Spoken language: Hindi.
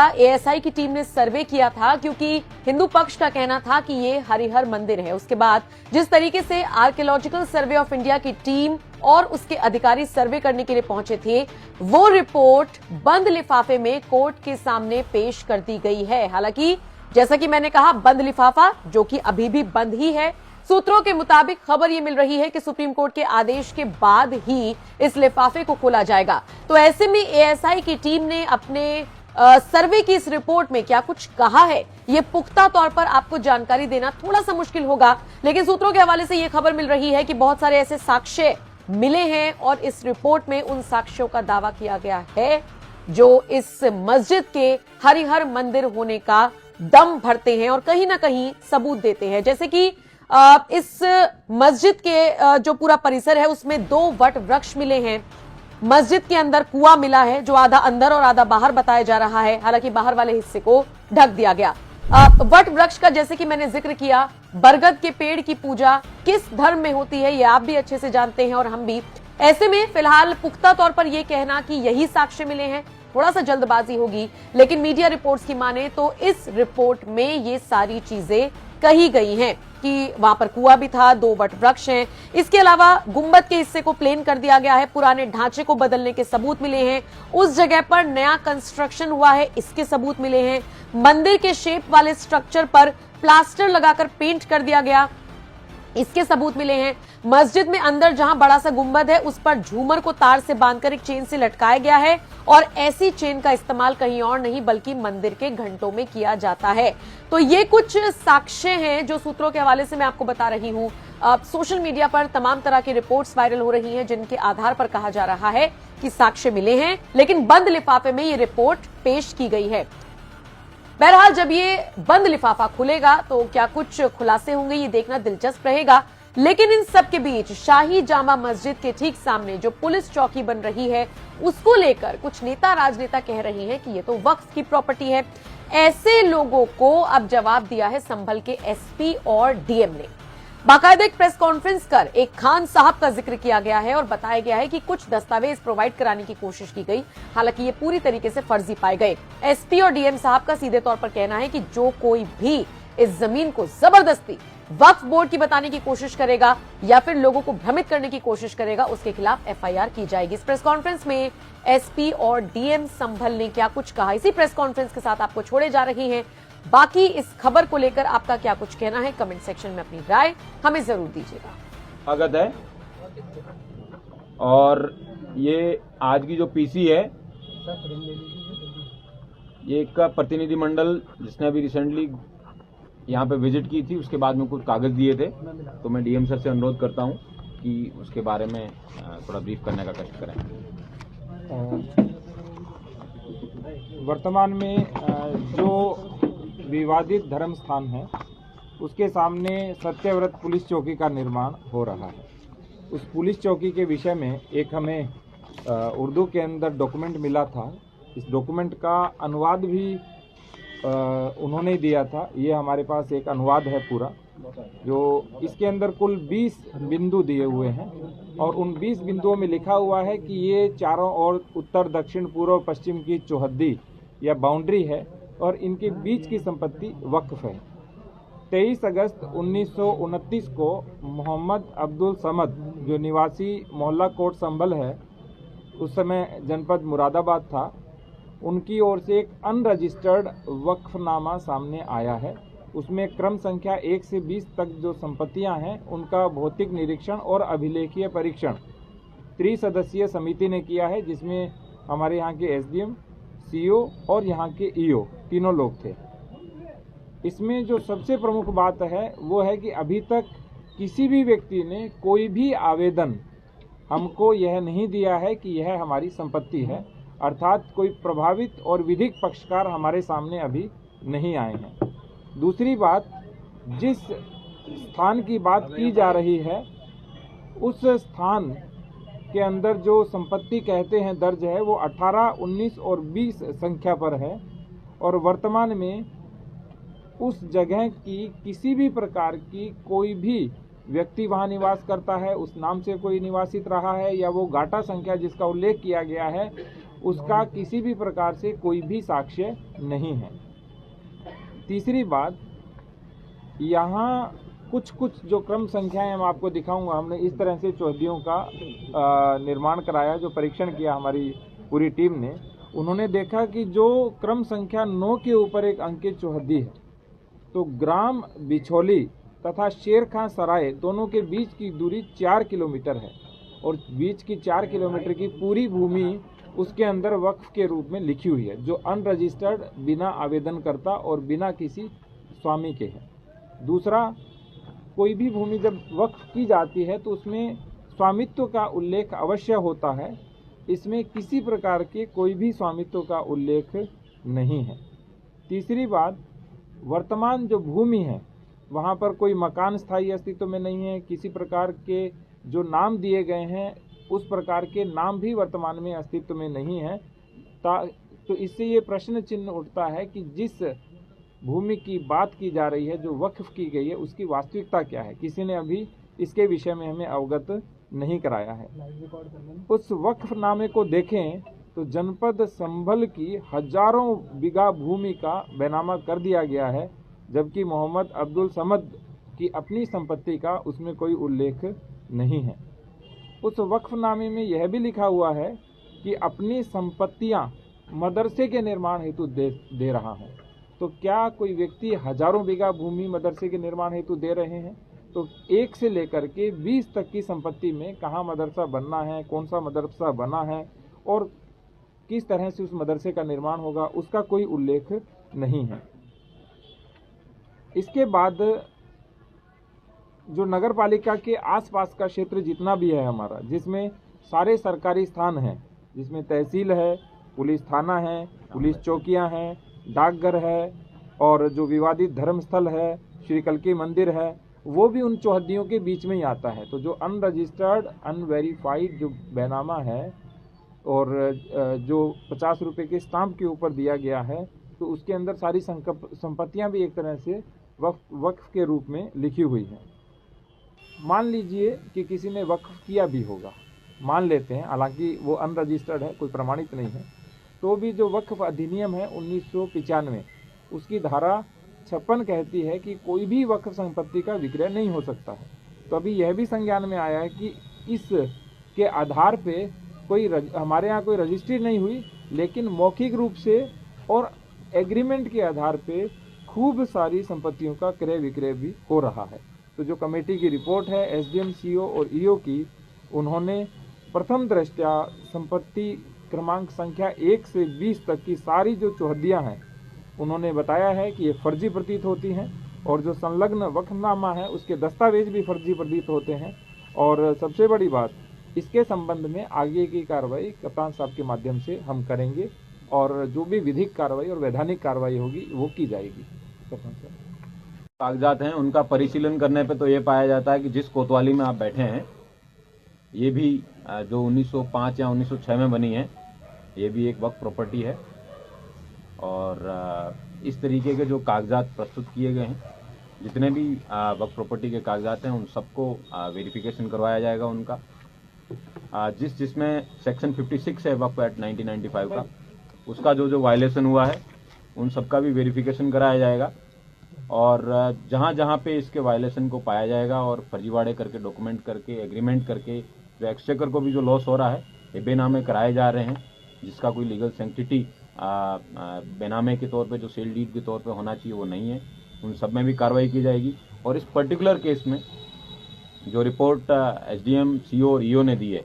का एएसआई की टीम ने सर्वे किया था, क्योंकि हिंदू पक्ष का कहना था कि ये हरिहर मंदिर है। उसके बाद जिस तरीके से आर्कियोलॉजिकल सर्वे ऑफ इंडिया की टीम और उसके अधिकारी सर्वे करने के लिए पहुंचे थे, वो रिपोर्ट बंद लिफाफे में कोर्ट के सामने पेश कर दी गई है। हालांकि जैसा कि मैंने कहा, बंद लिफाफा जो कि अभी भी बंद ही है। सूत्रों के मुताबिक खबर यह मिल रही है कि सुप्रीम कोर्ट के आदेश के बाद ही इस लिफाफे को खोला जाएगा। तो ऐसे में एएसआई की टीम ने अपने सर्वे की इस रिपोर्ट में क्या कुछ कहा है, ये पुख्ता तौर पर आपको जानकारी देना थोड़ा सा मुश्किल होगा, लेकिन सूत्रों के हवाले से यह खबर मिल रही है कि बहुत सारे ऐसे साक्ष्य मिले हैं और इस रिपोर्ट में उन साक्ष्यों का दावा किया गया है जो इस मस्जिद के हरिहर मंदिर होने का दम भरते हैं और कहीं ना कहीं सबूत देते हैं। जैसे कि इस मस्जिद के जो पूरा परिसर है उसमें 2 वट वृक्ष मिले हैं। मस्जिद के अंदर कुआं मिला है जो आधा अंदर और आधा बाहर बताया जा रहा है, हालांकि बाहर वाले हिस्से को ढक दिया गया। वट वृक्ष का जैसे कि मैंने जिक्र किया, बरगद के पेड़ की पूजा किस धर्म में होती है ये आप भी अच्छे से जानते हैं और हम भी। ऐसे में फिलहाल पुख्ता तौर पर यह कहना कि यही साक्ष्य मिले हैं थोड़ा सा जल्दबाजी होगी, लेकिन मीडिया रिपोर्ट्स की माने तो इस रिपोर्ट में ये सारी चीजें कही गई हैं कि वहां पर कुआं भी था, 2 वट वृक्ष हैं। इसके अलावा गुंबद के हिस्से को प्लेन कर दिया गया है, पुराने ढांचे को बदलने के सबूत मिले हैं, उस जगह पर नया कंस्ट्रक्शन हुआ है इसके सबूत मिले हैं, मंदिर के शेप वाले स्ट्रक्चर पर प्लास्टर लगाकर पेंट कर दिया गया इसके सबूत मिले हैं। मस्जिद में अंदर जहां बड़ा सा गुंबद है उस पर झूमर को तार से बांधकर एक चेन से लटकाया गया है और ऐसी चेन का इस्तेमाल कहीं और नहीं बल्कि मंदिर के घंटों में किया जाता है। तो ये कुछ साक्ष्य हैं जो सूत्रों के हवाले से मैं आपको बता रही हूं। सोशल मीडिया पर तमाम तरह की रिपोर्ट्स वायरल हो रही हैं जिनके आधार पर कहा जा रहा है कि साक्ष्य मिले हैं, लेकिन बंद लिफाफे में ये रिपोर्ट पेश की गई है। बहरहाल जब ये बंद लिफाफा खुलेगा तो क्या कुछ खुलासे होंगे ये देखना दिलचस्प रहेगा। लेकिन इन सब के बीच शाही जामा मस्जिद के ठीक सामने जो पुलिस चौकी बन रही है उसको लेकर कुछ नेता राजनेता कह रही हैं कि ये तो वक्फ की प्रॉपर्टी है। ऐसे लोगों को अब जवाब दिया है संभल के एसपी और डीएम ने। बाकायदा एक प्रेस कॉन्फ्रेंस कर एक खान साहब का जिक्र किया गया है और बताया गया है कि कुछ दस्तावेज प्रोवाइड कराने की कोशिश की गई, हालांकि ये पूरी तरीके से फर्जी पाए गए। एसपी और डीएम साहब का सीधे तौर पर कहना है कि जो कोई भी इस जमीन को जबरदस्ती वक्फ बोर्ड की बताने की कोशिश करेगा या फिर लोगों को भ्रमित करने की कोशिश करेगा उसके खिलाफ एफआईआर की जाएगी। इस प्रेस कॉन्फ्रेंस में एसपी और डीएम संभल ने क्या कुछ कहा, इसी प्रेस कॉन्फ्रेंस के साथ आपको छोड़े जा रही हैं। बाकी इस खबर को लेकर आपका क्या कुछ कहना है, कमेंट सेक्शन में अपनी राय हमें जरूर दीजिएगा। अवगत है और ये आज की जो पीसी है ये एक का प्रतिनिधि मंडल जिसने अभी रिसेंटली यहाँ पे विजिट की थी उसके बाद में कुछ कागज दिए थे, तो मैं डीएम सर से अनुरोध करता हूँ कि उसके बारे में थोड़ा ब्रीफ करने का कष्ट करें। वर्तमान में जो विवादित धर्म स्थान है उसके सामने सत्यव्रत पुलिस चौकी का निर्माण हो रहा है। उस पुलिस चौकी के विषय में एक हमें उर्दू के अंदर डॉक्यूमेंट मिला था। इस डॉक्यूमेंट का अनुवाद भी उन्होंने दिया था। ये हमारे पास एक अनुवाद है पूरा, जो इसके अंदर कुल 20 बिंदु दिए हुए हैं और उन 20 बिंदुओं में लिखा हुआ है कि ये चारों ओर उत्तर दक्षिण पूर्व पश्चिम की चौहद्दी या बाउंड्री है और इनके बीच की संपत्ति वक्फ है। 23 अगस्त 1929 को मोहम्मद अब्दुल समद जो निवासी मोहल्ला कोट संभल है, उस समय जनपद मुरादाबाद था, उनकी ओर से एक अनरजिस्टर्ड वक्फनामा सामने आया है। उसमें क्रम संख्या 1 से 20 तक जो संपत्तियां हैं उनका भौतिक निरीक्षण और अभिलेखीय परीक्षण त्रिसदस्यीय समिति ने किया है, जिसमें हमारे यहाँ के एसडीएम, सीओ और यहाँ के ईओ तीनों लोग थे। इसमें जो सबसे प्रमुख बात है वो है कि अभी तक किसी भी व्यक्ति ने कोई भी आवेदन हमको यह नहीं दिया है कि यह हमारी संपत्ति है, अर्थात कोई प्रभावित और विधिक पक्षकार हमारे सामने अभी नहीं आए हैं। दूसरी बात, जिस स्थान की बात की जा रही है उस स्थान के अंदर जो संपत्ति कहते हैं दर्ज है वो 18, 19 और 20 संख्या पर है और वर्तमान में उस जगह की किसी भी प्रकार की कोई भी व्यक्ति वहां निवास करता है, उस नाम से कोई निवासित रहा है या वो गाटा संख्या जिसका उल्लेख किया गया है उसका किसी भी प्रकार से कोई भी साक्ष्य नहीं है। तीसरी बात, यहाँ कुछ जो क्रम संख्याएं हम आपको दिखाऊंगा, हमने इस तरह से चौहद्दियों का निर्माण कराया, जो परीक्षण किया हमारी पूरी टीम ने। उन्होंने देखा कि जो क्रम संख्या 9 के ऊपर एक अंकित चौहद्दी है, तो ग्राम बिछोली तथा शेर खां सराय दोनों के बीच की दूरी 4 किलोमीटर है और बीच की 4 किलोमीटर की पूरी भूमि उसके अंदर वक्फ के रूप में लिखी हुई है, जो अनरजिस्टर्ड, बिना आवेदनकर्ता और बिना किसी स्वामी के है। दूसरा, कोई भी भूमि जब वक्फ की जाती है तो उसमें स्वामित्व का उल्लेख अवश्य होता है, इसमें किसी प्रकार के कोई भी स्वामित्व का उल्लेख नहीं है। तीसरी बात, वर्तमान जो भूमि है वहाँ पर कोई मकान स्थायी अस्तित्व में नहीं है, किसी प्रकार के जो नाम दिए गए हैं उस प्रकार के नाम भी वर्तमान में अस्तित्व में नहीं है। तो इससे ये प्रश्न चिन्ह उठता है कि जिस भूमि की बात की जा रही है, जो वक्फ की गई है, उसकी वास्तविकता क्या है, किसी ने अभी इसके विषय में हमें अवगत नहीं कराया है। उस वक्फनामे को देखें तो जनपद संभल की हजारों बीघा भूमि का बैनामा कर दिया गया है, जबकि मोहम्मद अब्दुल समद की अपनी संपत्ति का उसमें कोई उल्लेख नहीं है। उस वक्फनामे में यह भी लिखा हुआ है कि अपनी संपत्तियां मदरसे के निर्माण हेतु दे रहा हूं। तो क्या कोई व्यक्ति हजारों बीघा भूमि मदरसे के निर्माण हेतु दे रहे हैं? तो 1 से लेकर के 20 तक की संपत्ति में कहाँ मदरसा बनना है, कौन सा मदरसा बना है और किस तरह से उस मदरसे का निर्माण होगा, उसका कोई उल्लेख नहीं है। इसके बाद जो नगर पालिका के आसपास का क्षेत्र जितना भी है हमारा, जिसमें सारे सरकारी स्थान हैं, जिसमें तहसील है, पुलिस थाना है, पुलिस चौकियां हैं, डाकघर है और जो विवादित धर्मस्थल है, श्री कल्की मंदिर है, वो भी उन चौहद्दियों के बीच में ही आता है। तो जो अनरजिस्टर्ड, अनवेरीफाइड जो बैनामा है और जो 50 रुपये के स्टाम्प के ऊपर दिया गया है, तो उसके अंदर सारी संपत्तियां भी एक तरह से वक्फ के रूप में लिखी हुई हैं। मान लीजिए कि किसी ने वक्फ किया भी होगा, मान लेते हैं, हालांकि वो अनरजिस्टर्ड है, कोई प्रमाणित नहीं है, तो भी जो वक्फ अधिनियम है 1995, उसकी धारा 56 कहती है कि कोई भी वक्फ संपत्ति का विक्रय नहीं हो सकता है। तो अभी यह भी संज्ञान में आया है कि इस के आधार पे कोई हमारे यहाँ कोई रजिस्ट्री नहीं हुई, लेकिन मौखिक रूप से और एग्रीमेंट के आधार पे खूब सारी संपत्तियों का क्रय विक्रय भी हो रहा है। तो जो कमेटी की रिपोर्ट है एसडीएम, सीओ और ईओ की, उन्होंने प्रथम दृष्टया संपत्ति क्रमांक संख्या 1 से 20 तक की सारी जो चौहद्दियां हैं, उन्होंने बताया है कि ये फर्जी प्रतीत होती हैं और जो संलग्न वक्फनामा है उसके दस्तावेज भी फर्जी प्रतीत होते हैं। और सबसे बड़ी बात, इसके संबंध में आगे की कार्रवाई कप्तान साहब के माध्यम से हम करेंगे और जो भी विधिक कार्रवाई और वैधानिक कार्रवाई होगी वो की जाएगी। कप्तान साहब, कागजात हैं उनका परिशीलन करने पे तो ये पाया जाता है कि जिस कोतवाली में आप बैठे हैं, ये भी जो 1905 या 1906 में बनी है, ये भी एक वक्फ प्रॉपर्टी है। और इस तरीके के जो कागजात प्रस्तुत किए गए हैं, जितने भी वक्फ प्रॉपर्टी के कागजात हैं, उन सबको वेरिफिकेशन करवाया जाएगा उनका। जिसमें सेक्शन 56 है वक्फ एक्ट 1995 का, उसका जो वायलेशन हुआ है उन सबका भी वेरिफिकेशन कराया जाएगा। और जहाँ जहाँ पे इसके वायलेशन को पाया जाएगा और फर्जीवाड़े करके, डॉक्यूमेंट करके, एग्रीमेंट करके जो एक्सचेकर को भी जो लॉस हो रहा है, ये बेनामे कराए जा रहे हैं, जिसका कोई लीगल सेंटिटी बेनामे के तौर पे, जो सेल डीड के तौर पे होना चाहिए, वो नहीं है, उन सब में भी कार्रवाई की जाएगी। और इस पर्टिकुलर केस में जो रिपोर्ट एसडीएम, सीओ और ईओ ने दी है,